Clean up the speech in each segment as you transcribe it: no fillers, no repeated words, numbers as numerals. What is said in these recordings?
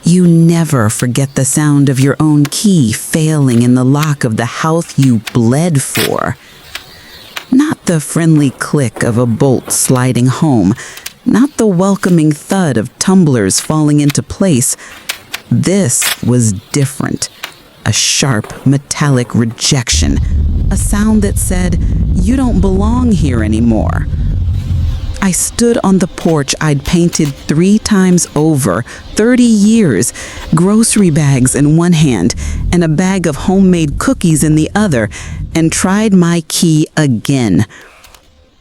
You never forget the sound of your own key failing in the lock of the house you bled for. Not the friendly click of a bolt sliding home, not the welcoming thud of tumblers falling into place. This was different. A sharp, metallic rejection. A sound that said, "You don't belong here anymore." I stood on the porch I'd painted 3 times over, 30 years, grocery bags in one hand and a bag of homemade cookies in the other, and tried my key again.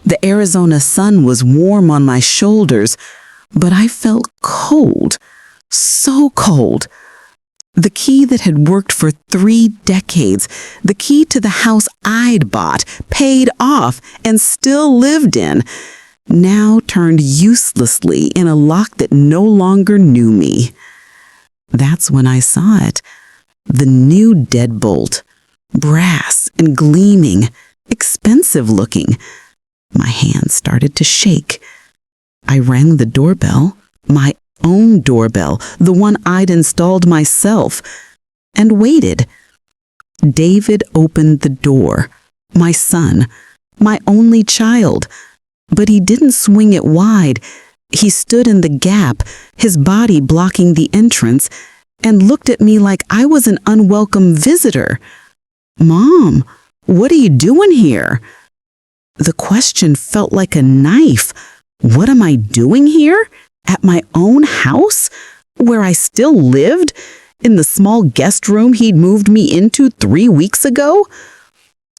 The Arizona sun was warm on my shoulders, but I felt cold, so cold. The key that had worked for 3 decades, the key to the house I'd bought, paid off, and still lived in, now turned uselessly in a lock that no longer knew me. That's when I saw it. The new deadbolt. Brass and gleaming, expensive looking. My hand started to shake. I rang the doorbell, my own doorbell, the one I'd installed myself, and waited. David opened the door. My son, my only child. But he didn't swing it wide. He stood in the gap, his body blocking the entrance, and looked at me like I was an unwelcome visitor. "Mom, what are you doing here?" The question felt like a knife. What am I doing here? At my own house? Where I still lived? In the small guest room he'd moved me into 3 weeks ago?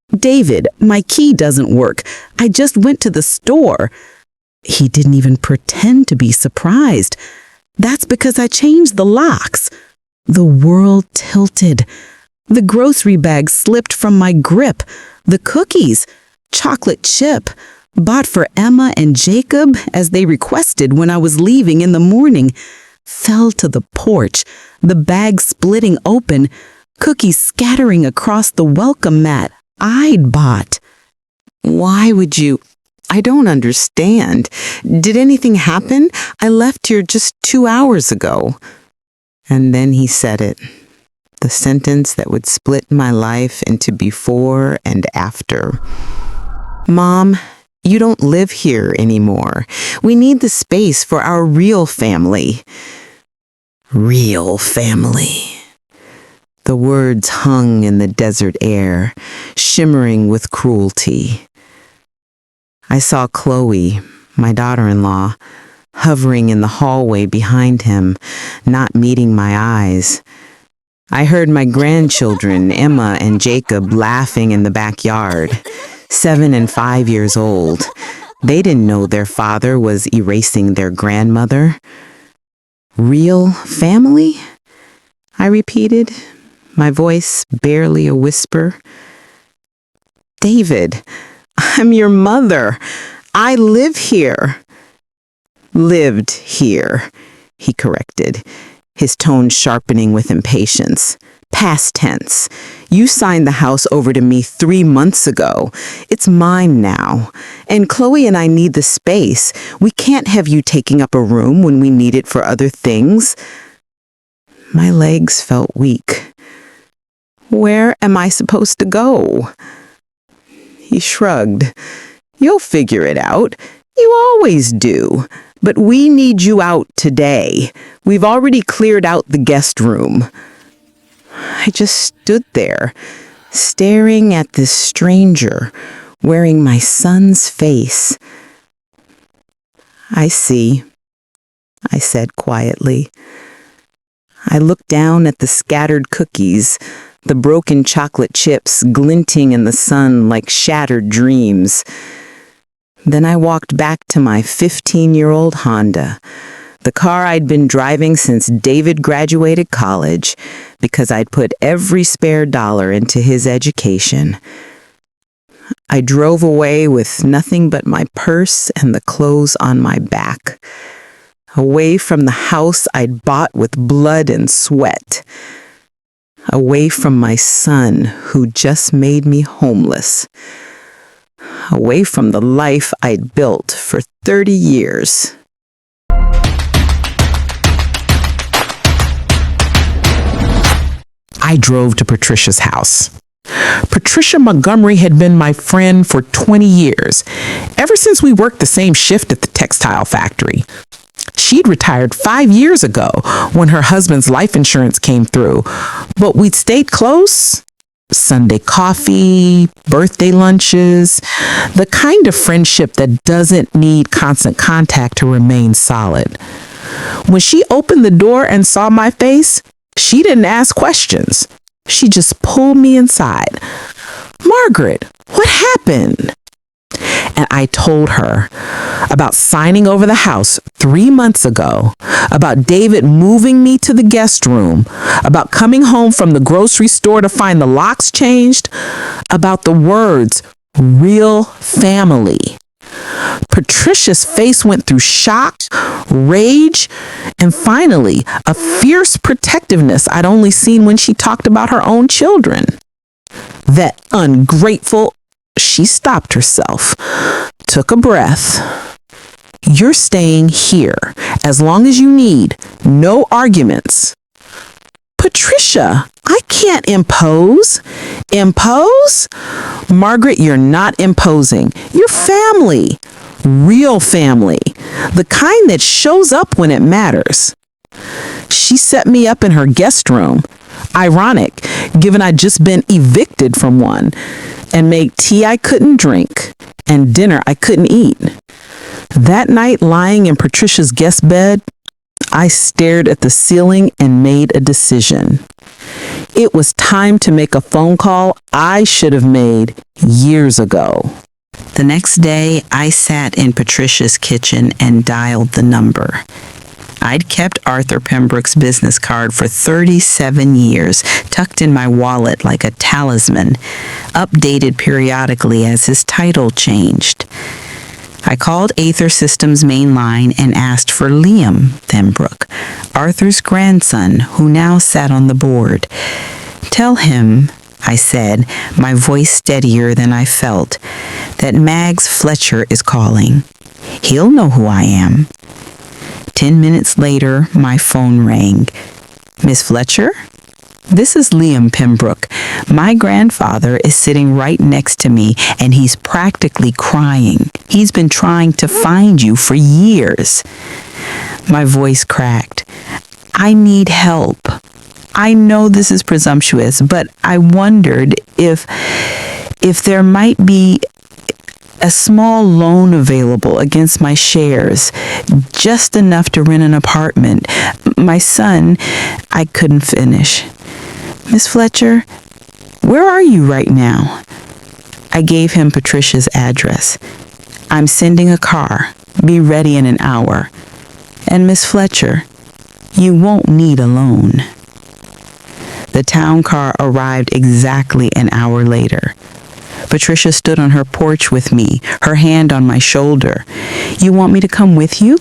"David, my key doesn't work. I just went to the store." He didn't even pretend to be surprised. "That's because I changed the locks." The world tilted. The grocery bag slipped from my grip. The cookies, chocolate chip, bought for Emma and Jacob as they requested when I was leaving in the morning, fell to the porch, the bag splitting open, cookies scattering across the welcome mat I'd bought. "Why would you? I don't understand. Did anything happen? I left here just 2 hours ago." And then he said it, the sentence that would split my life into before and after. "Mom, you don't live here anymore. We need the space for our real family." Real family. The words hung in the desert air, shimmering with cruelty. I saw Chloe, my daughter-in-law, hovering in the hallway behind him, not meeting my eyes. I heard my grandchildren, Emma and Jacob, laughing in the backyard, 7 and 5 years old. They didn't know their father was erasing their grandmother. "Real family?" I repeated, my voice barely a whisper. "David, I'm your mother. I live here." "Lived here," he corrected, his tone sharpening with impatience. "Past tense. You signed the house over to me 3 months ago. It's mine now. And Chloe and I need the space. We can't have you taking up a room when we need it for other things." My legs felt weak. "Where am I supposed to go?" He shrugged. "You'll figure it out. You always do. But we need you out today. We've already cleared out the guest room." I just stood there, staring at this stranger, wearing my son's face. "I see," I said quietly. I looked down at the scattered cookies, the broken chocolate chips glinting in the sun like shattered dreams. Then I walked back to my 15-year-old Honda, the car I'd been driving since David graduated college, because I'd put every spare dollar into his education. I drove away with nothing but my purse and the clothes on my back, away from the house I'd bought with blood and sweat, away from my son who just made me homeless, away from the life I'd built for 30 years. I drove to Patricia's house. Patricia Montgomery had been my friend for 20 years, ever since we worked the same shift at the textile factory. She'd retired 5 years ago when her husband's life insurance came through, but we'd stayed close. Sunday coffee, birthday lunches, the kind of friendship that doesn't need constant contact to remain solid. When she opened the door and saw my face, she didn't ask questions. She just pulled me inside. "Margaret, what happened?" And I told her about signing over the house 3 months ago, about David moving me to the guest room, about coming home from the grocery store to find the locks changed, about the words "real family." Patricia's face went through shock, rage, and finally a fierce protectiveness I'd only seen when she talked about her own children. That ungrateful... She stopped herself, took a breath. "You're staying here as long as you need. No arguments." "Patricia, I can't impose." "Impose? Margaret, you're not imposing. You're family. Real family. The kind that shows up when it matters." She set me up in her guest room. Ironic, given I'd just been evicted from one, and made tea I couldn't drink and dinner I couldn't eat. That night, lying in Patricia's guest bed, I stared at the ceiling and made a decision. It was time to make a phone call I should have made years ago. The next day, I sat in Patricia's kitchen and dialed the number. I'd kept Arthur Pembroke's business card for 37 years, tucked in my wallet like a talisman, updated periodically as his title changed. I called Aether Systems' main line and asked for Liam Pembroke, Arthur's grandson, who now sat on the board. "Tell him," I said, my voice steadier than I felt, "that Mags Fletcher is calling. He'll know who I am." 10 minutes later, my phone rang. "Miss Fletcher? This is Liam Pembroke. My grandfather is sitting right next to me, and he's practically crying. He's been trying to find you for years." My voice cracked. "I need help. I know this is presumptuous, but I wondered if there might be a small loan available against my shares, just enough to rent an apartment. My son..." I couldn't finish. "Miss Fletcher, where are you right now?" I gave him Patricia's address. "I'm sending a car. Be ready in an hour. And Miss Fletcher, you won't need a loan." The town car arrived exactly an hour later. Patricia stood on her porch with me, her hand on my shoulder. "You want me to come with you?"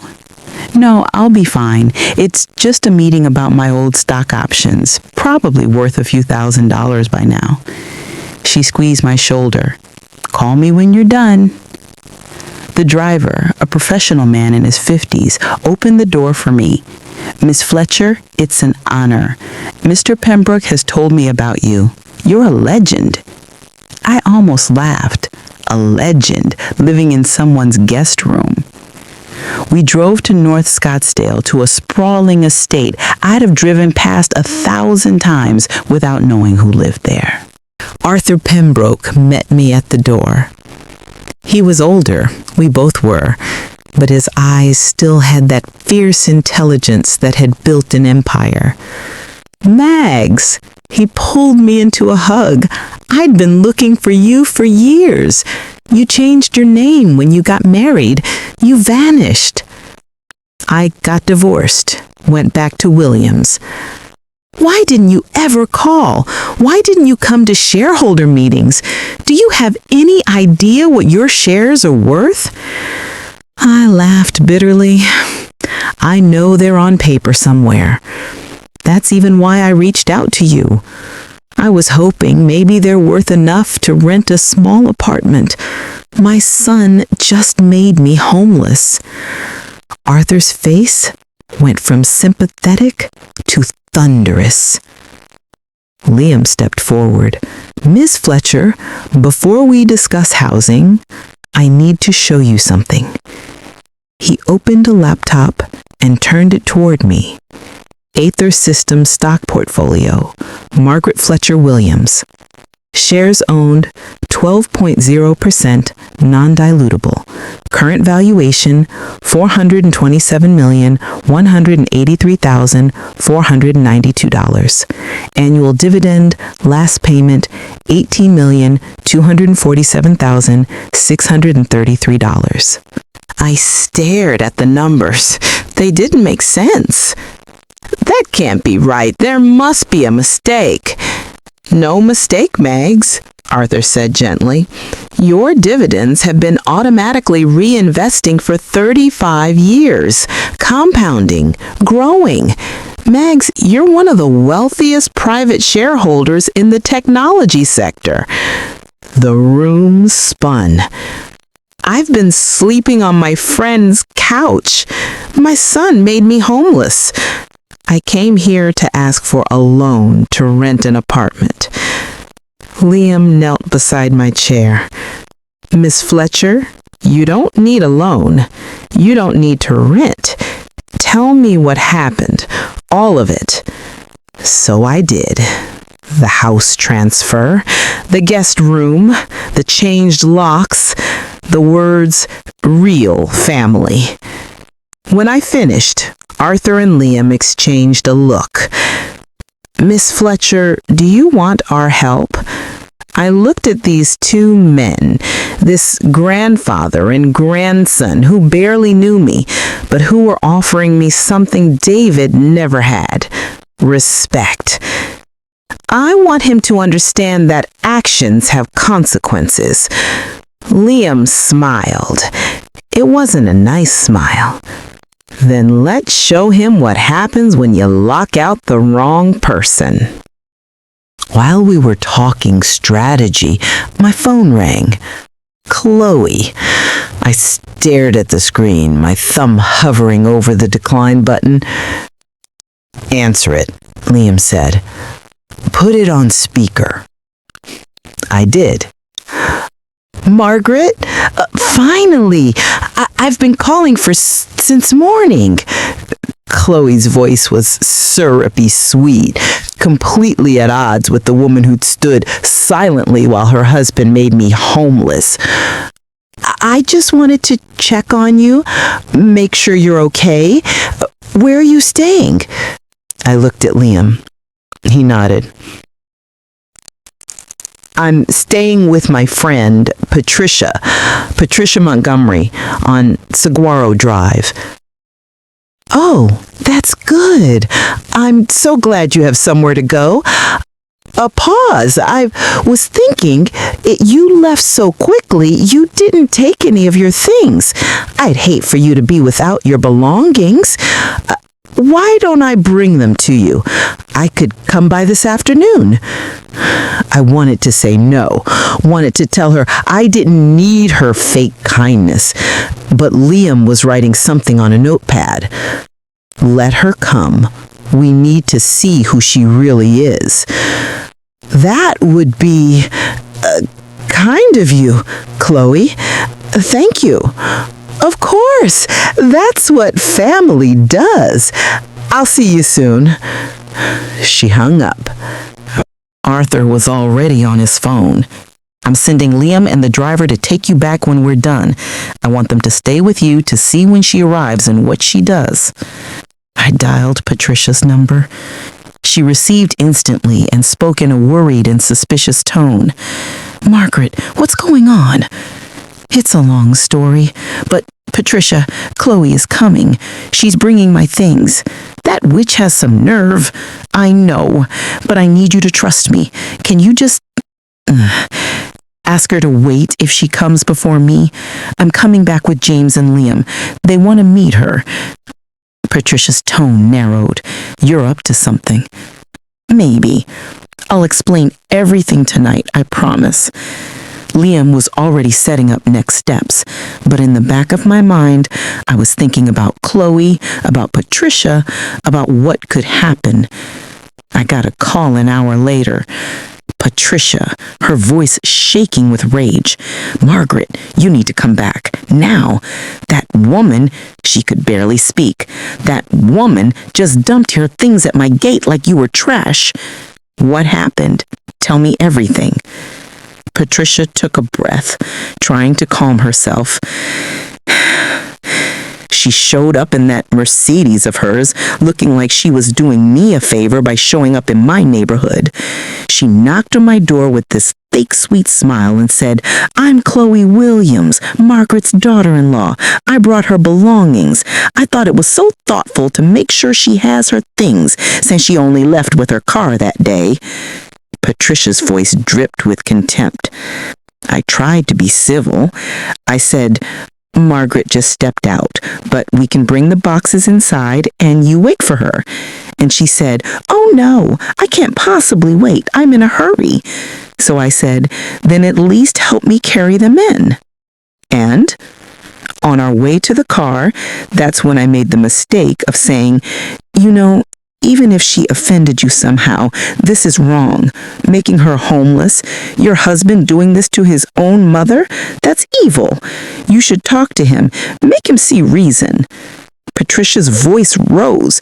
"No, I'll be fine. It's just a meeting about my old stock options, probably worth a few $1,000s by now." She squeezed my shoulder. "Call me when you're done." The driver, a professional man in his 50s, opened the door for me. "Miss Fletcher, it's an honor. Mr. Pembroke has told me about you. You're a legend." I almost laughed. A legend living in someone's guest room. We drove to North Scottsdale, to a sprawling estate I'd have driven past 1,000 times without knowing who lived there. Arthur Pembroke met me at the door. He was older, we both were, but his eyes still had that fierce intelligence that had built an empire. "Mags!" He pulled me into a hug. "I'd been looking for you for years. You changed your name when you got married. You vanished." "I got divorced, went back to Williams." "Why didn't you ever call? Why didn't you come to shareholder meetings? Do you have any idea what your shares are worth?" I laughed bitterly. "I know they're on paper somewhere. That's even why I reached out to you. I was hoping maybe they're worth enough to rent a small apartment. My son just made me homeless." Arthur's face went from sympathetic to thunderous. Liam stepped forward. Miss Fletcher, before we discuss housing, I need to show you something. He opened a laptop and turned it toward me. Aether Systems stock portfolio, Margaret Fletcher Williams. Shares owned 12.0% non-dilutable. Current valuation $427,183,492. Annual dividend, last payment $18,247,633. I stared at the numbers. They didn't make sense. That can't be right. There must be a mistake. No mistake, Megs, Arthur said gently. Your dividends have been automatically reinvesting for 35 years, compounding, growing. Megs, you're one of the wealthiest private shareholders in the technology sector. The room spun. I've been sleeping on my friend's couch. My son made me homeless. I came here to ask for a loan to rent an apartment. Liam knelt beside my chair. Miss Fletcher, you don't need a loan. You don't need to rent. Tell me what happened, all of it. So I did. The house transfer, the guest room, the changed locks, the words, real family. When I finished, Arthur and Liam exchanged a look. Miss Fletcher, do you want our help? I looked at these two men, this grandfather and grandson who barely knew me, but who were offering me something David never had: respect. I want him to understand that actions have consequences. Liam smiled. It wasn't a nice smile. Then let's show him what happens when you lock out the wrong person. While we were talking strategy, my phone rang. Chloe. I stared at the screen, my thumb hovering over the decline button. Answer it, Liam said. Put it on speaker. I did. Margaret? Finally! I've been calling since morning. Chloe's voice was syrupy sweet, completely at odds with the woman who'd stood silently while her husband made me homeless. I just wanted to check on you, make sure you're okay. Where are you staying? I looked at Liam. He nodded. I'm staying with my friend, Patricia Montgomery, on Saguaro Drive. Oh, that's good. I'm so glad you have somewhere to go. A pause. I was thinking, you left so quickly, you didn't take any of your things. I'd hate for you to be without your belongings. Why don't I bring them to you? I could come by this afternoon. I wanted to say no, wanted to tell her I didn't need her fake kindness, but Liam was writing something on a notepad. Let her come. We need to see who she really is. That would be kind of you, Chloe. Thank you. Of course, that's what family does. I'll see you soon. She hung up. Arthur was already on his phone. I'm sending Liam and the driver to take you back when we're done. I want them to stay with you to see when she arrives and what she does. I dialed Patricia's number. She received instantly and spoke in a worried and suspicious tone. Margaret, what's going on? It's a long story, but Patricia, Chloe is coming. She's bringing my things. That witch has some nerve. I know, but I need you to trust me. Can you just ask her to wait if she comes before me? I'm coming back with James and Liam. They want to meet her. Patricia's tone narrowed. You're up to something. Maybe. I'll explain everything tonight, I promise. Liam was already setting up next steps, but in the back of my mind, I was thinking about Chloe, about Patricia, about what could happen. I got a call an hour later. Patricia, her voice shaking with rage. "Margaret, you need to come back. Now. That woman," she could barely speak, "that woman just dumped her things at my gate like you were trash." "What happened? Tell me everything." Patricia took a breath, trying to calm herself. "She showed up in that Mercedes of hers, looking like she was doing me a favor by showing up in my neighborhood. She knocked on my door with this fake sweet smile and said, 'I'm Chloe Williams, Margaret's daughter-in-law. I brought her belongings. I thought it was so thoughtful to make sure she has her things since she only left with her car that day.'" Patricia's voice dripped with contempt. I tried to be civil. I said, "Margaret just stepped out, but we can bring the boxes inside and you wait for her." And she said, "Oh no, I can't possibly wait. I'm in a hurry." So I said, "Then at least help me carry them in." And on our way to the car, that's when I made the mistake of saying, "You know, even if she offended you somehow, this is wrong. Making her homeless, your husband doing this to his own mother, that's evil. You should talk to him, make him see reason." Patricia's voice rose.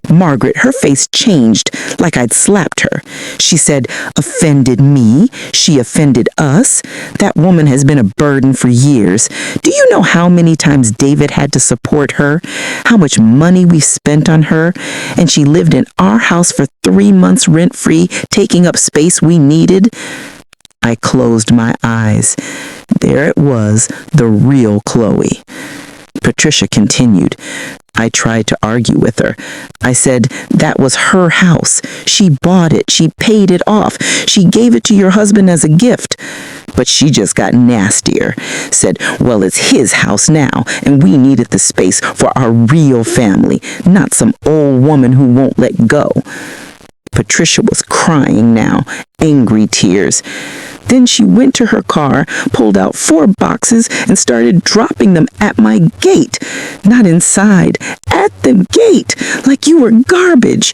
Margaret, her face changed like I'd slapped her. She said, "Offended me? She offended us? That woman has been a burden for years. Do you know how many times David had to support her? How much money we spent on her? And she lived in our house for 3 months rent-free, taking up space we needed." I closed my eyes. There it was, the real Chloe. Patricia continued. I tried to argue with her. I said, "That was her house. She bought it. She paid it off. She gave it to your husband as a gift." But she just got nastier. Said, "Well, it's his house now, and we needed the space for our real family, not some old woman who won't let go." Patricia was crying now, angry tears. Then she went to her car, pulled out 4 boxes, and started dropping them at my gate. Not inside, at the gate, like you were garbage.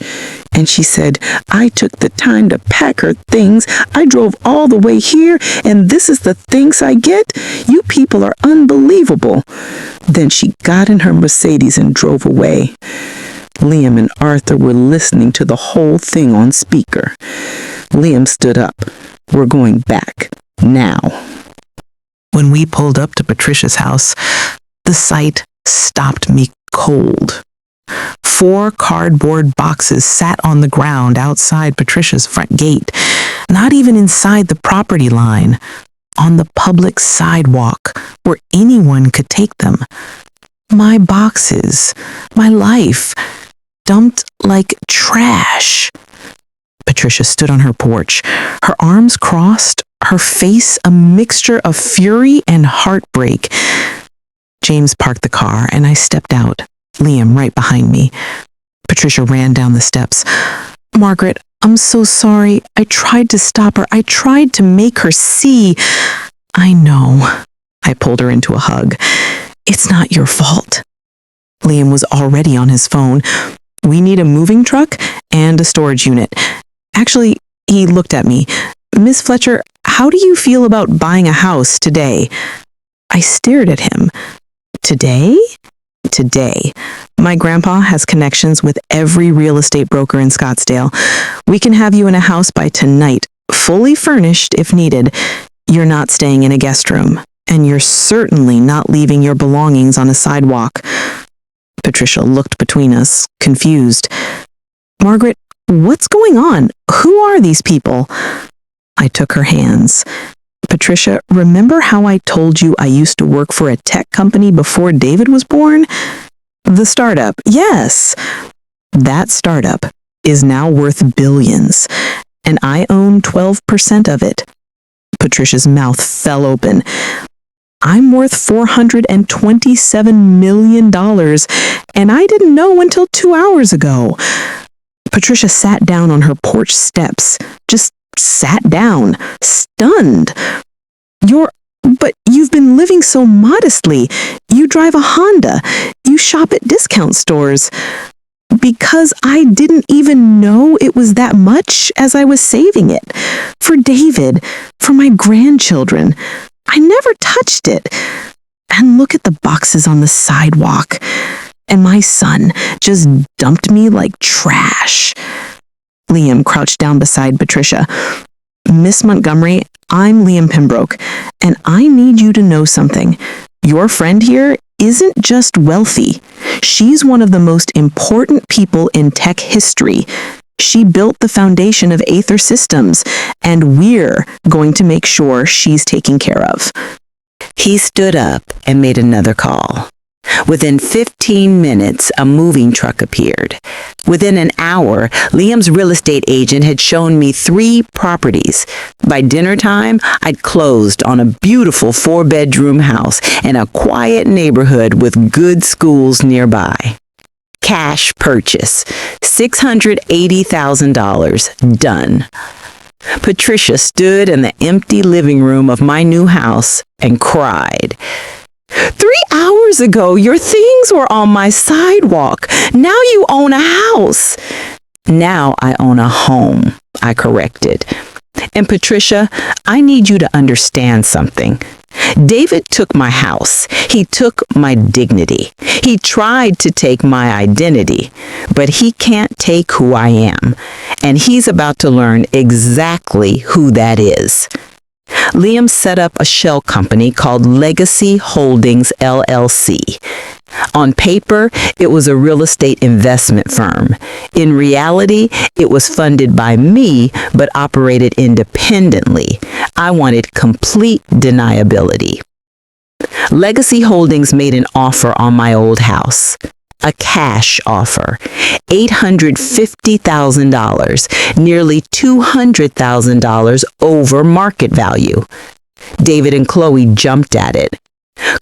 And she said, "I took the time to pack her things. I drove all the way here, and this is the thanks I get? You people are unbelievable." Then she got in her Mercedes and drove away. Liam and Arthur were listening to the whole thing on speaker. Liam stood up. "We're going back. Now." When we pulled up to Patricia's house, the sight stopped me cold. 4 cardboard boxes sat on the ground outside Patricia's front gate, not even inside the property line, on the public sidewalk where anyone could take them. My boxes, my life, dumped like trash. Patricia stood on her porch, her arms crossed, her face a mixture of fury and heartbreak. James parked the car, and I stepped out, Liam right behind me. Patricia ran down the steps. "Margaret, I'm so sorry. I tried to stop her. I tried to make her see." "I know." I pulled her into a hug. "It's not your fault." Liam was already on his phone. "We need a moving truck and a storage unit." Actually, he looked at me. "Miss Fletcher, how do you feel about buying a house today?" I stared at him. "Today?" "Today. My grandpa has connections with every real estate broker in Scottsdale. We can have you in a house by tonight, fully furnished if needed. You're not staying in a guest room, and you're certainly not leaving your belongings on a sidewalk." Patricia looked between us, confused. "Margaret, what's going on? Who are these people?" I took her hands. "Patricia, remember how I told you I used to work for a tech company before David was born? The startup, yes. That startup is now worth billions, and I own 12% of it." Patricia's mouth fell open. "I'm worth $427 million, and I didn't know until 2 hours ago." Patricia sat down on her porch steps, just sat down, stunned. But you've been living so modestly. You drive a Honda. You shop at discount stores." Because I didn't even know it was that much as I was saving it. For David, for my grandchildren. I never touched it. And look at the boxes on the sidewalk. And my son just dumped me like trash. Liam crouched down beside Patricia. Miss Montgomery, I'm Liam Pembroke, and I need you to know something. Your friend here isn't just wealthy. She's one of the most important people in tech history. She built the foundation of Aether Systems, and we're going to make sure she's taken care of. He stood up and made another call. Within 15 minutes, a moving truck appeared. Within an hour, Liam's real estate agent had shown me 3 properties. By dinner time, I'd closed on a beautiful 4-bedroom house in a quiet neighborhood with good schools nearby. Cash purchase, $680,000, done. Patricia stood in the empty living room of my new house and cried. 3 hours ago, your things were on my sidewalk. Now you own a house. Now I own a home, I corrected. And Patricia, I need you to understand something. David took my house. He took my dignity. He tried to take my identity, but he can't take who I am. And he's about to learn exactly who that is. Liam set up a shell company called Legacy Holdings, LLC. On paper, it was a real estate investment firm. In reality, it was funded by me, but operated independently. I wanted complete deniability. Legacy Holdings made an offer on my old house. A cash offer, $850,000, nearly $200,000 over market value. David and Chloe jumped at it.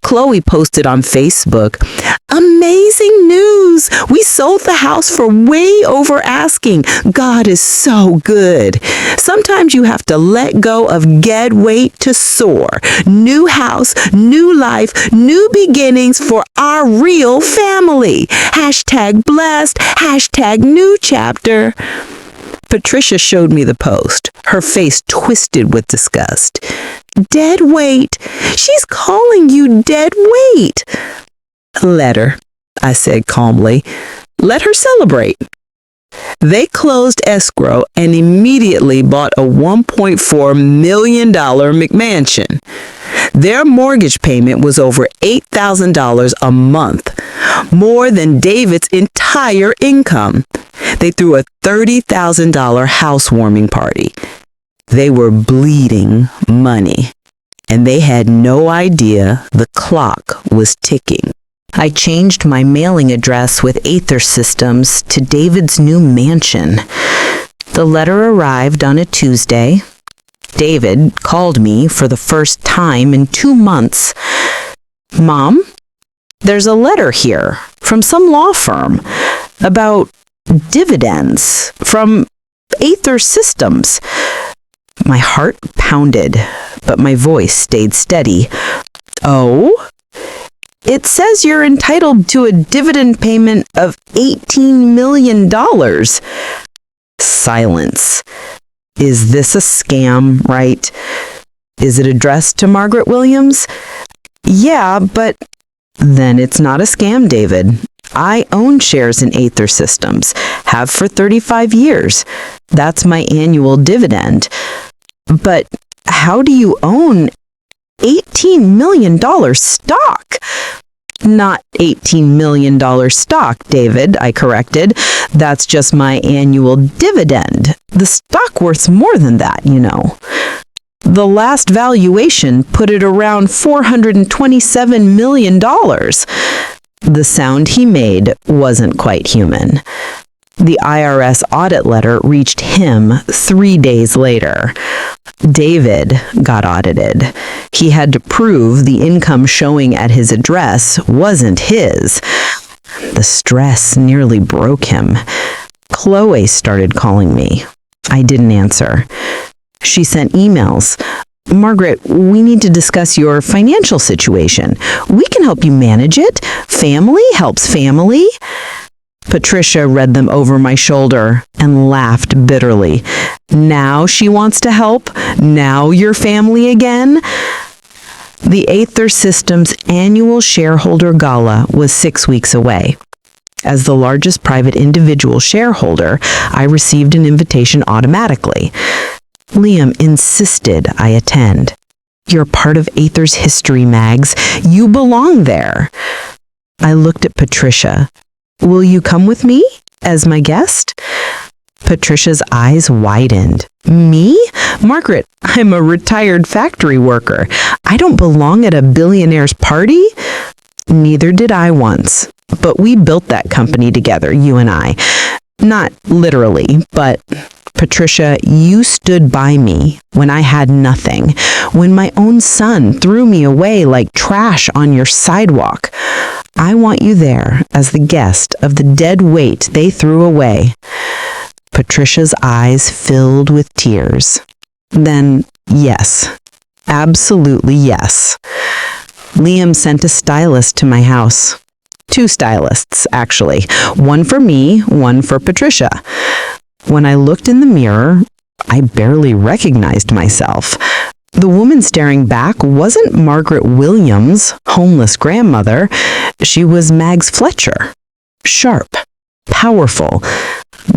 Chloe posted on Facebook, "Amazing news! We sold the house for way over asking. God is so good. Sometimes you have to let go of dead weight to soar. New house, new life, new beginnings for our real family. Hashtag blessed, hashtag new chapter." Patricia showed me the post, her face twisted with disgust. "Dead weight. She's calling you dead weight." "Let her," I said calmly. "Let her celebrate." They closed escrow and immediately bought a $1.4 million McMansion. Their mortgage payment was over $8,000 a month, more than David's entire income. They threw a $30,000 housewarming party. They were bleeding money, and they had no idea the clock was ticking. I changed my mailing address with Aether Systems to David's new mansion. The letter arrived on a Tuesday. David called me for the first time in 2 months. "Mom, there's a letter here from some law firm about dividends from Aether Systems." My heart pounded, but my voice stayed steady. "Oh? It says you're entitled to a dividend payment of $18 million. Silence. "Is this a scam, right? Is it addressed to Margaret Williams?" "Yeah, but..." "Then it's not a scam, David. I own shares in Aether Systems, have for 35 years. That's my annual dividend." "But how do you own $18 million stock?" "Not $18 million stock, David," I corrected. "That's just my annual dividend. The stock worth's more than that, you know. The last valuation put it around $427 million. The sound he made wasn't quite human. The IRS audit letter reached him 3 days later. David got audited. He had to prove the income showing at his address wasn't his. The stress nearly broke him. Chloe started calling me. I didn't answer. She sent emails. "Margaret, we need to discuss your financial situation. We can help you manage it. Family helps family." Patricia read them over my shoulder and laughed bitterly. Now she wants to help? Now you're family again? The Aether Systems annual shareholder gala was 6 weeks away. As the largest private individual shareholder, I received an invitation automatically. Liam insisted I attend. You're part of Aether's history, Mags. You belong there. I looked at Patricia. Will you come with me as my guest? Patricia's eyes widened. Me? Margaret, I'm a retired factory worker. I don't belong at a billionaire's party. Neither did I once. But we built that company together, you and I. Not literally, but Patricia, you stood by me when I had nothing, when my own son threw me away like trash on your sidewalk. I want you there as the guest of the dead weight they threw away. Patricia's eyes filled with tears. Then, yes, absolutely yes. Liam sent a stylist to my house. 2 stylists, actually. One for me, one for Patricia. When I looked in the mirror, I barely recognized myself. The woman staring back wasn't Margaret Williams, homeless grandmother. She was Mags Fletcher. Sharp, powerful,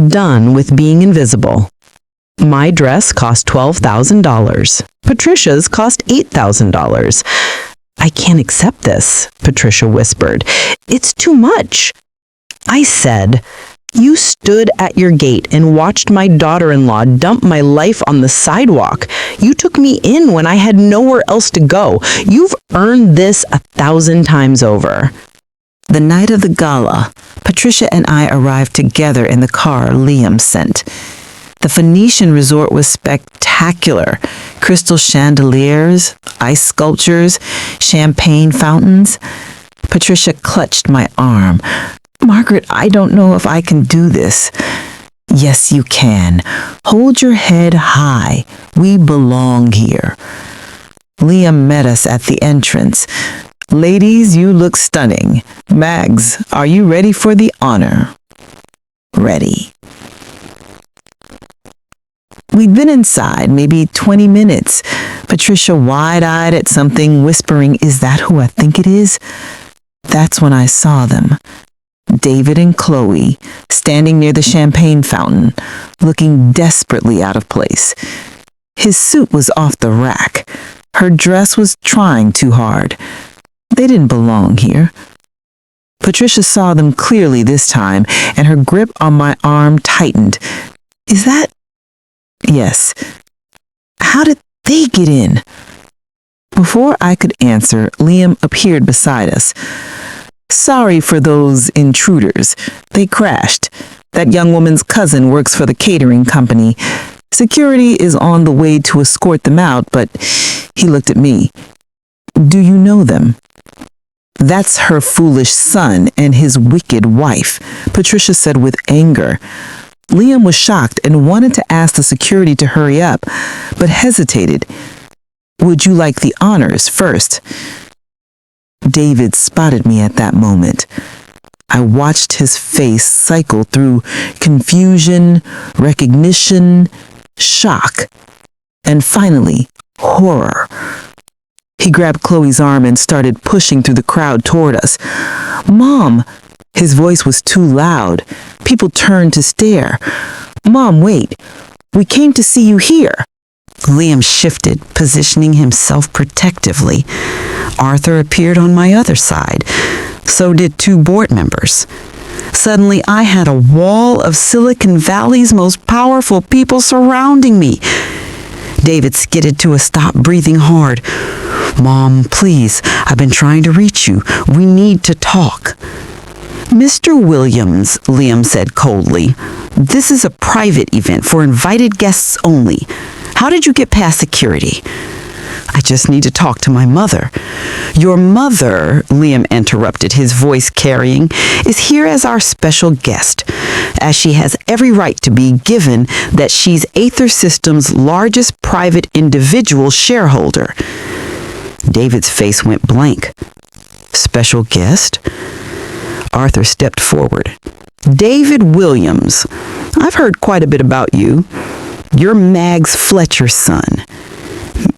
done with being invisible. My dress cost $12,000. Patricia's cost $8,000. I can't accept this, Patricia whispered. It's too much. I said, you stood at your gate and watched my daughter-in-law dump my life on the sidewalk. You took me in when I had nowhere else to go. You've earned this 1,000 times over. The night of the gala, Patricia and I arrived together in the car Liam sent. The Phoenician resort was spectacular. Crystal chandeliers, ice sculptures, champagne fountains. Patricia clutched my arm. Margaret, I don't know if I can do this. Yes, you can. Hold your head high. We belong here. Liam met us at the entrance. Ladies, you look stunning. Mags, are you ready for the honor? Ready. We'd been inside maybe 20 minutes. Patricia wide-eyed at something, whispering, "Is that who I think it is?" That's when I saw them. David and Chloe, standing near the champagne fountain, looking desperately out of place. His suit was off the rack. Her dress was trying too hard. They didn't belong here. Patricia saw them clearly this time, and her grip on my arm tightened. Is that... Yes. How did they get in? Before I could answer, Liam appeared beside us. Sorry for those intruders. They crashed. That young woman's cousin works for the catering company. Security is on the way to escort them out, but he looked at me. Do you know them? That's her foolish son and his wicked wife, Patricia said with anger. Liam was shocked and wanted to ask the security to hurry up, but hesitated. Would you like the honors first? David spotted me at that moment. I watched his face cycle through confusion, recognition, shock, and finally, horror. He grabbed Chloe's arm and started pushing through the crowd toward us. Mom! His voice was too loud. People turned to stare. Mom, wait. We came to see you here. Liam shifted, positioning himself protectively. Arthur appeared on my other side. So did 2 board members. Suddenly, I had a wall of Silicon Valley's most powerful people surrounding me. David skidded to a stop, breathing hard. Mom, please, I've been trying to reach you. We need to talk. Mr. Williams, Liam said coldly, this is a private event for invited guests only. How did you get past security? I just need to talk to my mother. Your mother, Liam interrupted, his voice carrying, is here as our special guest, as she has every right to be, given that she's Aether Systems' largest private individual shareholder. David's face went blank. Special guest? Arthur stepped forward. David Williams. I've heard quite a bit about you. You're Mags Fletcher's son.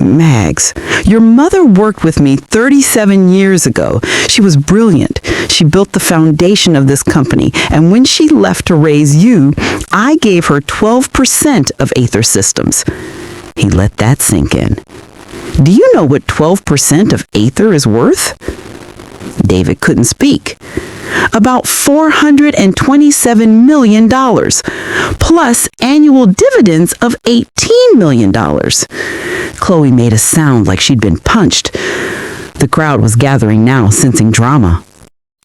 Mags, your mother worked with me 37 years ago. She was brilliant. She built the foundation of this company, and when she left to raise you, I gave her 12% of Aether Systems. He let that sink in. Do you know what 12% of Aether is worth? David couldn't speak. About $427 million, plus annual dividends of $18 million. Chloe made a sound like she'd been punched. The crowd was gathering now, sensing drama.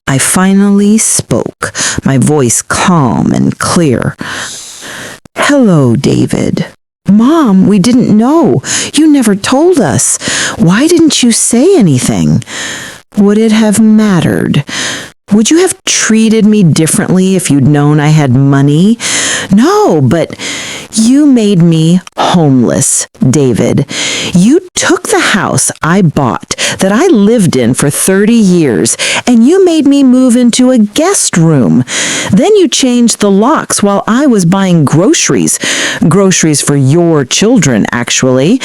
I finally spoke, my voice calm and clear. Hello, David. Mom, we didn't know. You never told us. Why didn't you say anything? Would it have mattered? Would you have treated me differently if you'd known I had money? No, but you made me homeless, David. You took the house I bought that I lived in for 30 years, and you made me move into a guest room. Then you changed the locks while I was buying groceries. Groceries for your children, actually.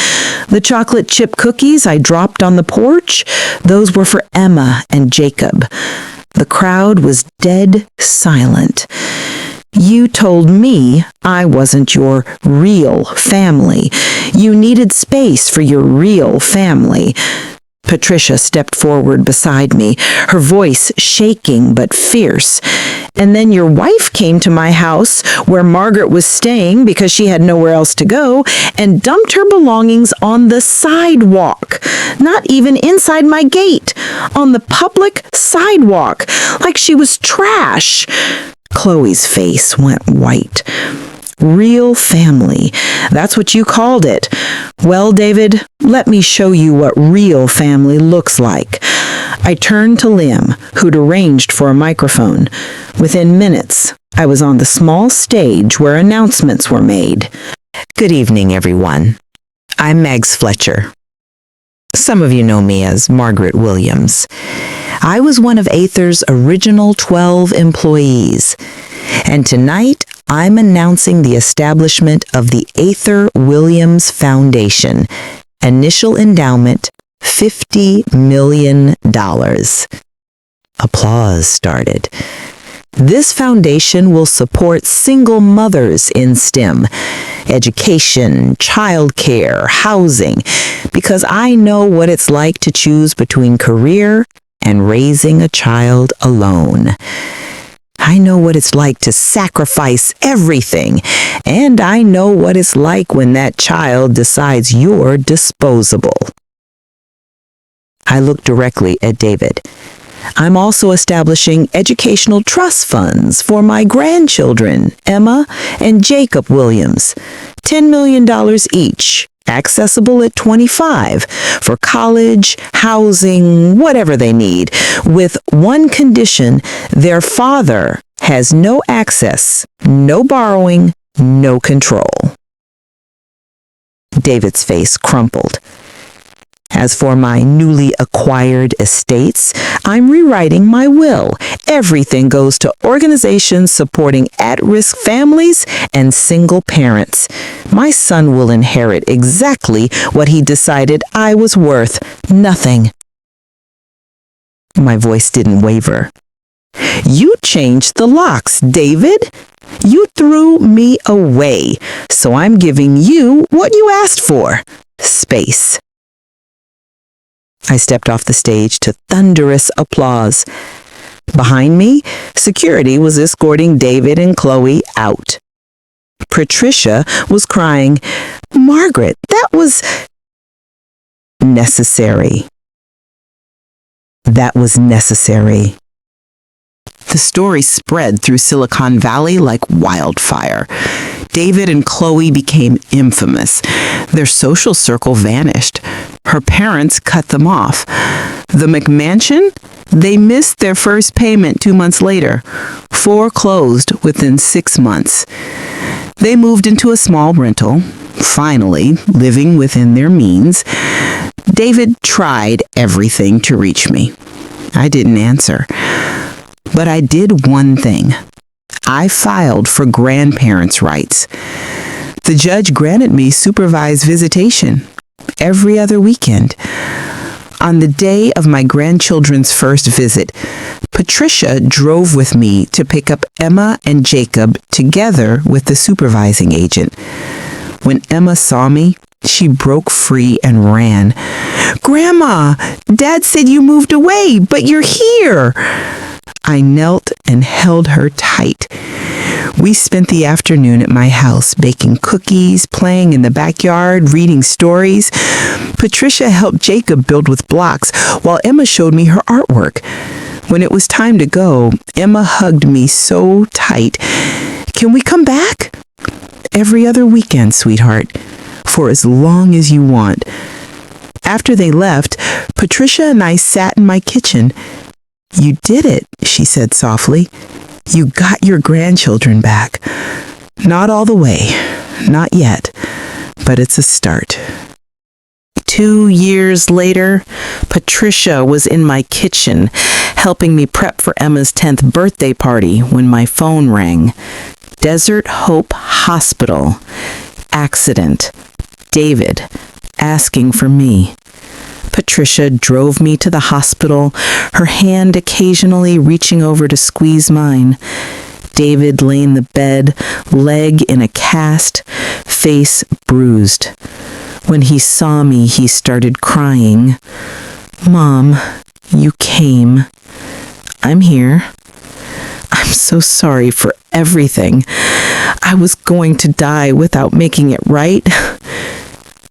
The chocolate chip cookies I dropped on the porch, those were for Emma and Jacob. The crowd was dead silent. You told me I wasn't your real family. You needed space for your real family. Patricia stepped forward beside me, her voice shaking but fierce. And then your wife came to my house where Margaret was staying because she had nowhere else to go and dumped her belongings on the sidewalk. Not even inside my gate, on the public sidewalk, like she was trash. Chloe's face went white. Real family. That's what you called it. Well, David, let me show you what real family looks like. I turned to Lim, who'd arranged for a microphone. Within minutes, I was on the small stage where announcements were made. Good evening, everyone. I'm Mags Fletcher. Some of you know me as Margaret Williams. I was one of Aether's original 12 employees. And tonight, I'm announcing the establishment of the Aether Williams Foundation. Initial endowment, $50 million. Applause started. This foundation will support single mothers in STEM, education, childcare, housing, because I know what it's like to choose between career and raising a child alone. I know what it's like to sacrifice everything, and I know what it's like when that child decides you're disposable. I looked directly at David. I'm also establishing educational trust funds for my grandchildren, Emma and Jacob Williams, $10 million each, accessible at 25, for college, housing, whatever they need, with one condition: their father has no access, no borrowing, no control. David's face crumpled. As for my newly acquired estates, I'm rewriting my will. Everything goes to organizations supporting at-risk families and single parents. My son will inherit exactly what he decided I was worth: nothing. My voice didn't waver. You changed the locks, David. You threw me away, so I'm giving you what you asked for: space. I stepped off the stage to thunderous applause. Behind me, security was escorting David and Chloe out. Patricia was crying, "Margaret, that was necessary. That was necessary." The story spread through Silicon Valley like wildfire. David and Chloe became infamous. Their social circle vanished. Her parents cut them off. The McMansion? They missed their first payment 2 months later. Foreclosed within 6 months. They moved into a small rental, finally living within their means. David tried everything to reach me. I didn't answer. But I did one thing. I filed for grandparents' rights. The judge granted me supervised visitation every other weekend. On the day of my grandchildren's first visit, Patricia drove with me to pick up Emma and Jacob together with the supervising agent. When Emma saw me, she broke free and ran. "Grandma, Dad said you moved away, but you're here." I knelt and held her tight. We spent the afternoon at my house baking cookies, playing in the backyard, reading stories. Patricia helped Jacob build with blocks while Emma showed me her artwork. When it was time to go, Emma hugged me so tight. "Can we come back?" "Every other weekend, sweetheart, for as long as you want." After they left, Patricia and I sat in my kitchen. "You did it," she said softly. "You got your grandchildren back. Not all the way, not yet, but it's a start." 2 years later, Patricia was in my kitchen, helping me prep for Emma's 10th birthday party when my phone rang. Desert Hope Hospital. Accident. David, asking for me. Patricia drove me to the hospital, her hand occasionally reaching over to squeeze mine. David lay in the bed, leg in a cast, face bruised. When he saw me, he started crying. "Mom, you came. I'm here. I'm so sorry for everything. I was going to die without making it right."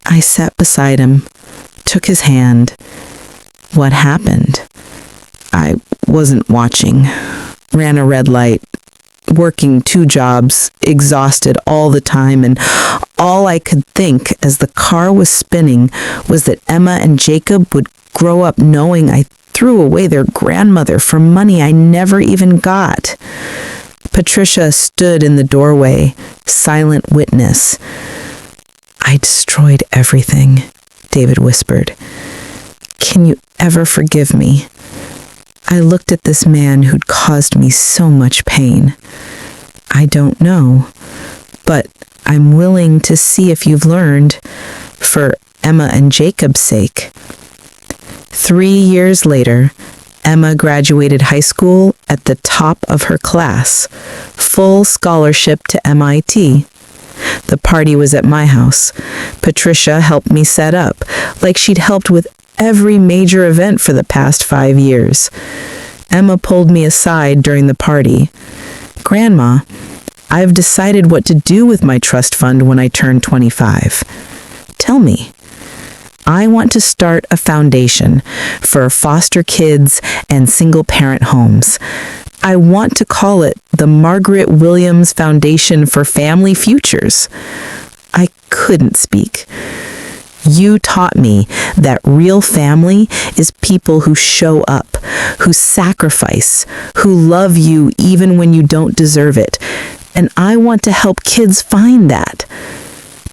I sat beside him, took his hand. "What happened?" I wasn't watching. Ran a red light, working 2 jobs, exhausted all the time, and all I could think as the car was spinning was that Emma and Jacob would grow up knowing I threw away their grandmother for money I never even got. Patricia stood in the doorway, silent witness. "I destroyed everything," David whispered. "Can you ever forgive me?" I looked at this man who'd caused me so much pain. "I don't know, but I'm willing to see if you've learned, for Emma and Jacob's sake." 3 years later, Emma graduated high school at the top of her class, full scholarship to MIT. The party was at my house. Patricia helped me set up, like she'd helped with every major event for the past 5 years. Emma pulled me aside during the party. "Grandma, I've decided what to do with my trust fund when I turn 25. Tell me." "I want to start a foundation for foster kids and single-parent homes. I want to call it the Margaret Williams Foundation for Family Futures." I couldn't speak. "You taught me that real family is people who show up, who sacrifice, who love you even when you don't deserve it. And I want to help kids find that."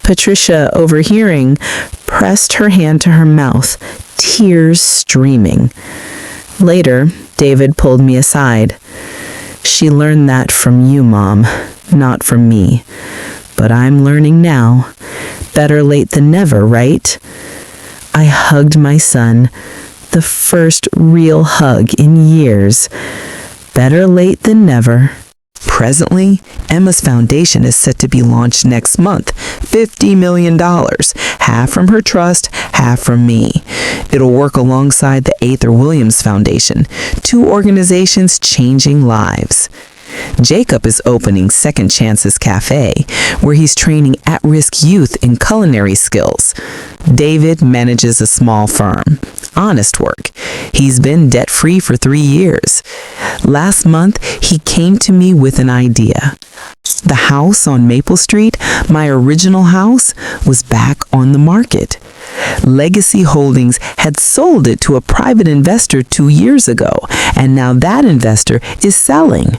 Patricia, overhearing, pressed her hand to her mouth, tears streaming. Later, David pulled me aside. "She learned that from you, Mom, not from me. But I'm learning now. Better late than never, right?" I hugged my son, the first real hug in years. Better late than never. Presently, Emma's foundation is set to be launched next month, $50 million, half from her trust, half from me. It'll work alongside the Ather Williams Foundation, 2 organizations changing lives. Jacob is opening Second Chances Cafe, where he's training at-risk youth in culinary skills. David manages a small firm, honest work. He's been debt-free for 3 years. Last month, he came to me with an idea. The house on Maple Street, my original house, was back on the market. Legacy Holdings had sold it to a private investor 2 years ago, and now that investor is selling.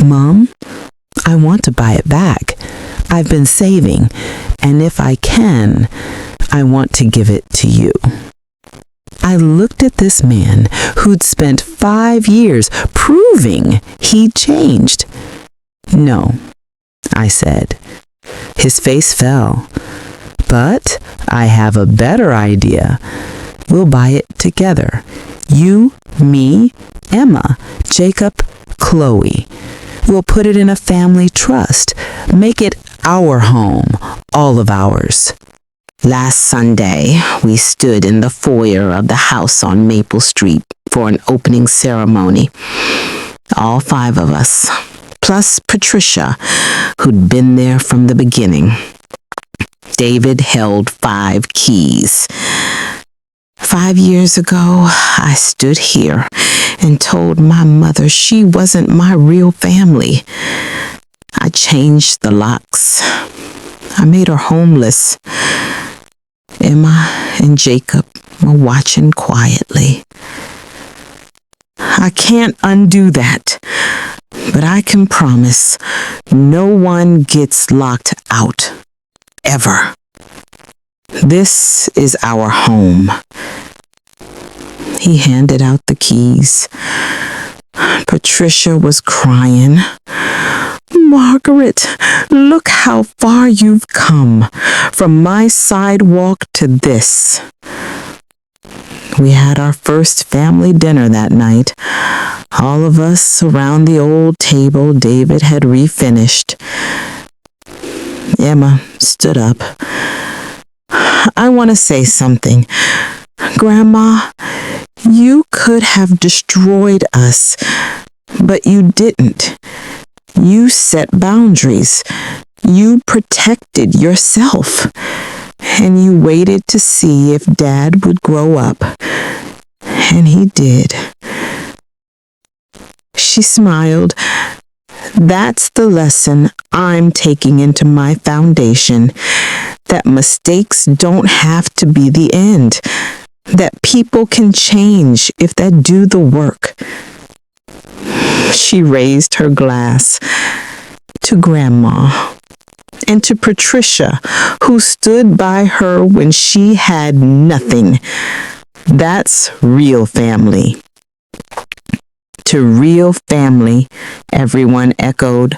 "Mom, I want to buy it back. I've been saving, and if I can, I want to give it to you." I looked at this man who'd spent 5 years proving he'd changed. No, I said. His face fell. But I have a better idea. We'll buy it together. You, me, Emma, Jacob, Chloe. We'll put it in a family trust. Make it our home, all of ours. Last Sunday, we stood in the foyer of the house on Maple Street for an opening ceremony. All 5 of us, plus Patricia, who'd been there from the beginning. David held 5 keys. 5 years ago, I stood here and told my mother she wasn't my real family. I changed the locks. I made her homeless. Emma and Jacob were watching quietly. I can't undo that, but I can promise no one gets locked out. Ever. This is our home. He handed out the keys. Patricia was crying. Margaret, look how far you've come, from my sidewalk to this. We had our first family dinner that night. All of us around the old table David had refinished. Emma stood up. I want to say something. Grandma, you could have destroyed us, but you didn't. You set boundaries. You protected yourself. And you waited to see if Dad would grow up. And he did. She smiled. That's the lesson I'm taking into my foundation. That mistakes don't have to be the end. That people can change if they do the work. She raised her glass to Grandma and to Patricia, who stood by her when she had nothing. That's real family. To real family, everyone echoed.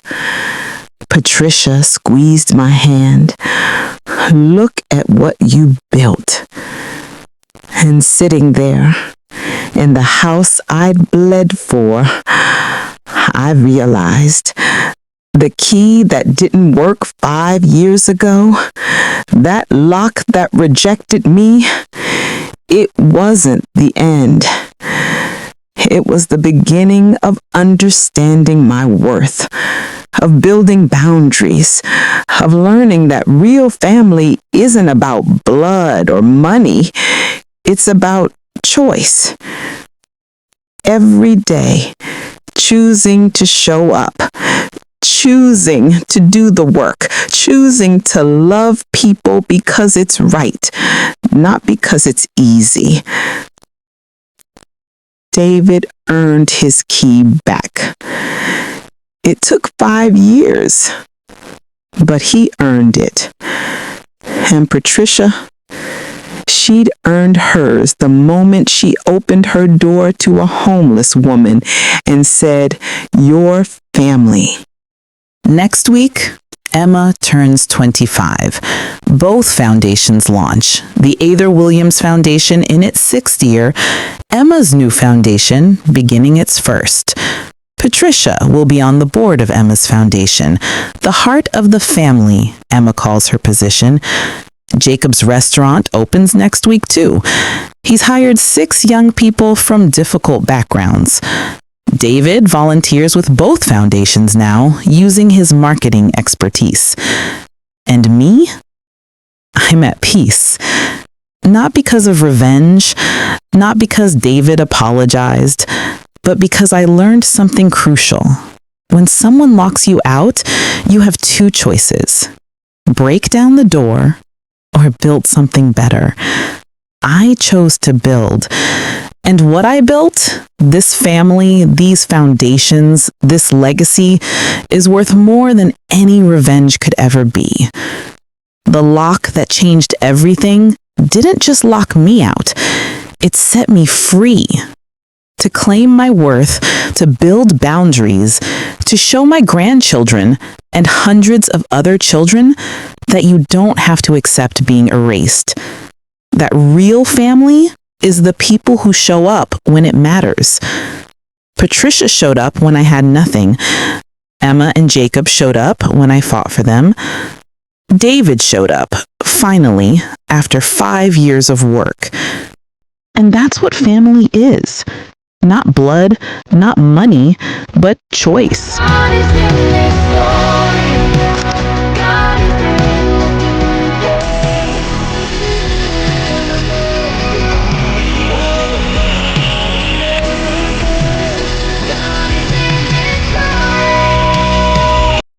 Patricia squeezed my hand. Look at what you built. And sitting there, in the house I'd bled for, I realized the key that didn't work 5 years ago, that lock that rejected me, it wasn't the end. It was the beginning of understanding my worth, of building boundaries, of learning that real family isn't about blood or money. It's about choice. Every day, choosing to show up, choosing to do the work, choosing to love people because it's right, not because it's easy. David earned his key back. It took 5 years, but he earned it. And Patricia, she'd earned hers the moment she opened her door to a homeless woman and said, "Your family." Next week, Emma turns 25. Both foundations launch. The Ather Williams Foundation in its 6th year, Emma's new foundation beginning its 1st. Patricia will be on the board of Emma's foundation. The heart of the family, Emma calls her position. Jacob's restaurant opens next week too. He's hired 6 young people from difficult backgrounds. David volunteers with both foundations now, using his marketing expertise. And me? I'm at peace. Not because of revenge, not because David apologized, but because I learned something crucial. When someone locks you out, you have 2 choices. Break down the door or build something better. I chose to build. And what I built, this family, these foundations, this legacy, is worth more than any revenge could ever be. The lock that changed everything didn't just lock me out. It set me free to claim my worth, to build boundaries, to show my grandchildren and hundreds of other children that you don't have to accept being erased. That real family is the people who show up when it matters. Patricia showed up when I had nothing. Emma and Jacob showed up when I fought for them. David showed up, finally, after 5 years of work. And that's what family is. Not blood, not money, but choice.